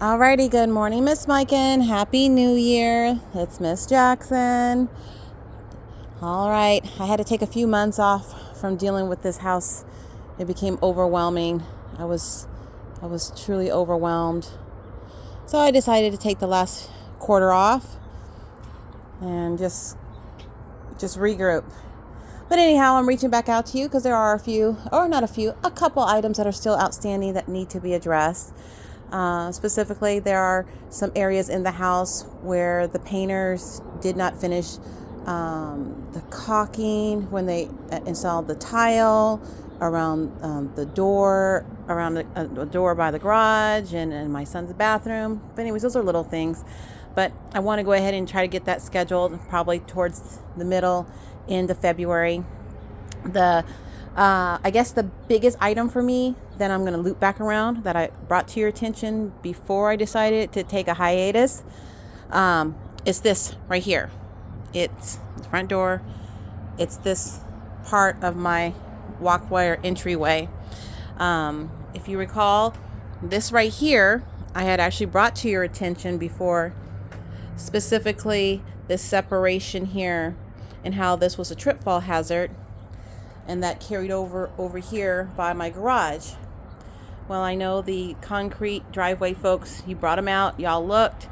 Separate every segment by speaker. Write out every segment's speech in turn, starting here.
Speaker 1: Alrighty, good morning, Miss Mikan. Happy New Year. It's Miss Jackson. All right, I had to take a few months off from dealing with this house. It became overwhelming. I was truly overwhelmed. So I decided to take the last quarter off and just regroup. But anyhow, I'm reaching back out to you because there are a couple items that are still outstanding that need to be addressed. Specifically, there are some areas in the house where the painters did not finish the caulking when they installed the tile around the door, around the door by the garage and my son's bathroom. But anyways, those are little things. But I want to go ahead and try to get that scheduled probably towards the end of February. I guess the biggest item for me that I'm going to loop back around that I brought to your attention before I decided to take a hiatus is this right here. It's the front door. It's this part of my walkway or entryway. If you recall, this right here, I had actually brought to your attention before, specifically this separation here and how this was a trip fall hazard. And that carried over here by my garage. Well, I know the concrete driveway folks, you brought them out, y'all looked,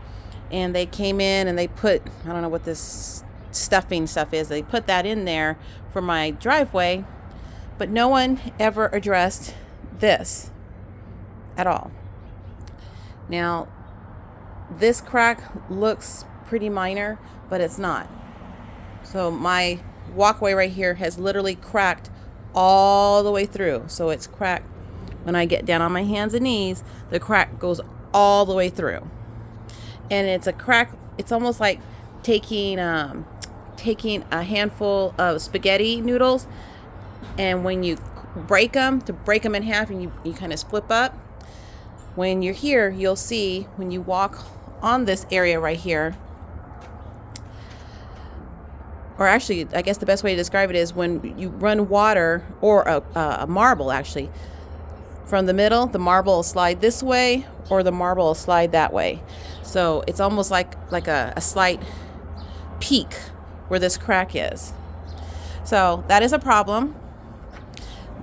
Speaker 1: and they came in and they put, I don't know what this stuffing stuff is, they put that in there for my driveway, but no one ever addressed this at all. Now, this crack looks pretty minor, but it's not. So my walkway right here has literally cracked all the way through. So it's cracked. When I get down on my hands and knees, the crack goes all the way through. And it's a crack. It's almost like taking a handful of spaghetti noodles, and when you break them in half and you kind of split up. When you're here, you'll see when you walk on this area right here, or actually, I guess the best way to describe it is when you run water or a marble, actually, from the middle, the marble will slide this way or the marble will slide that way. So it's almost like a slight peak where this crack is. So that is a problem.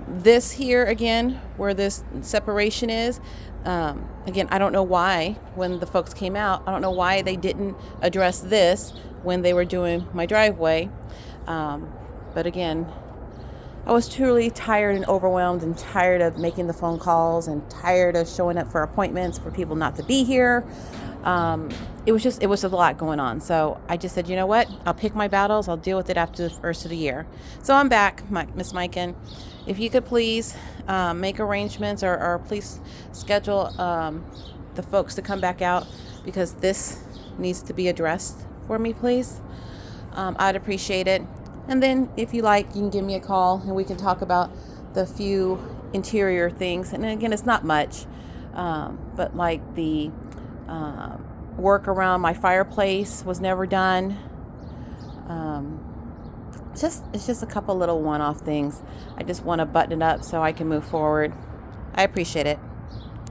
Speaker 1: This here, again, where this separation is, again, I don't know why, when the folks came out, I don't know why they didn't address this when they were doing my driveway. But again, I was truly tired and overwhelmed and tired of making the phone calls and tired of showing up for appointments for people not to be here. It was a lot going on. So I just said, you know what? I'll pick my battles. I'll deal with it after the first of the year. So I'm back, Miss Mikan. If you could please make arrangements or please schedule the folks to come back out, because this needs to be addressed for me, please. I'd appreciate it. And then if you like, you can give me a call and we can talk about the few interior things. And again, it's not much, but like the work around my fireplace was never done. It's just a couple little one-off things. I just want to button it up so I can move forward. I appreciate it.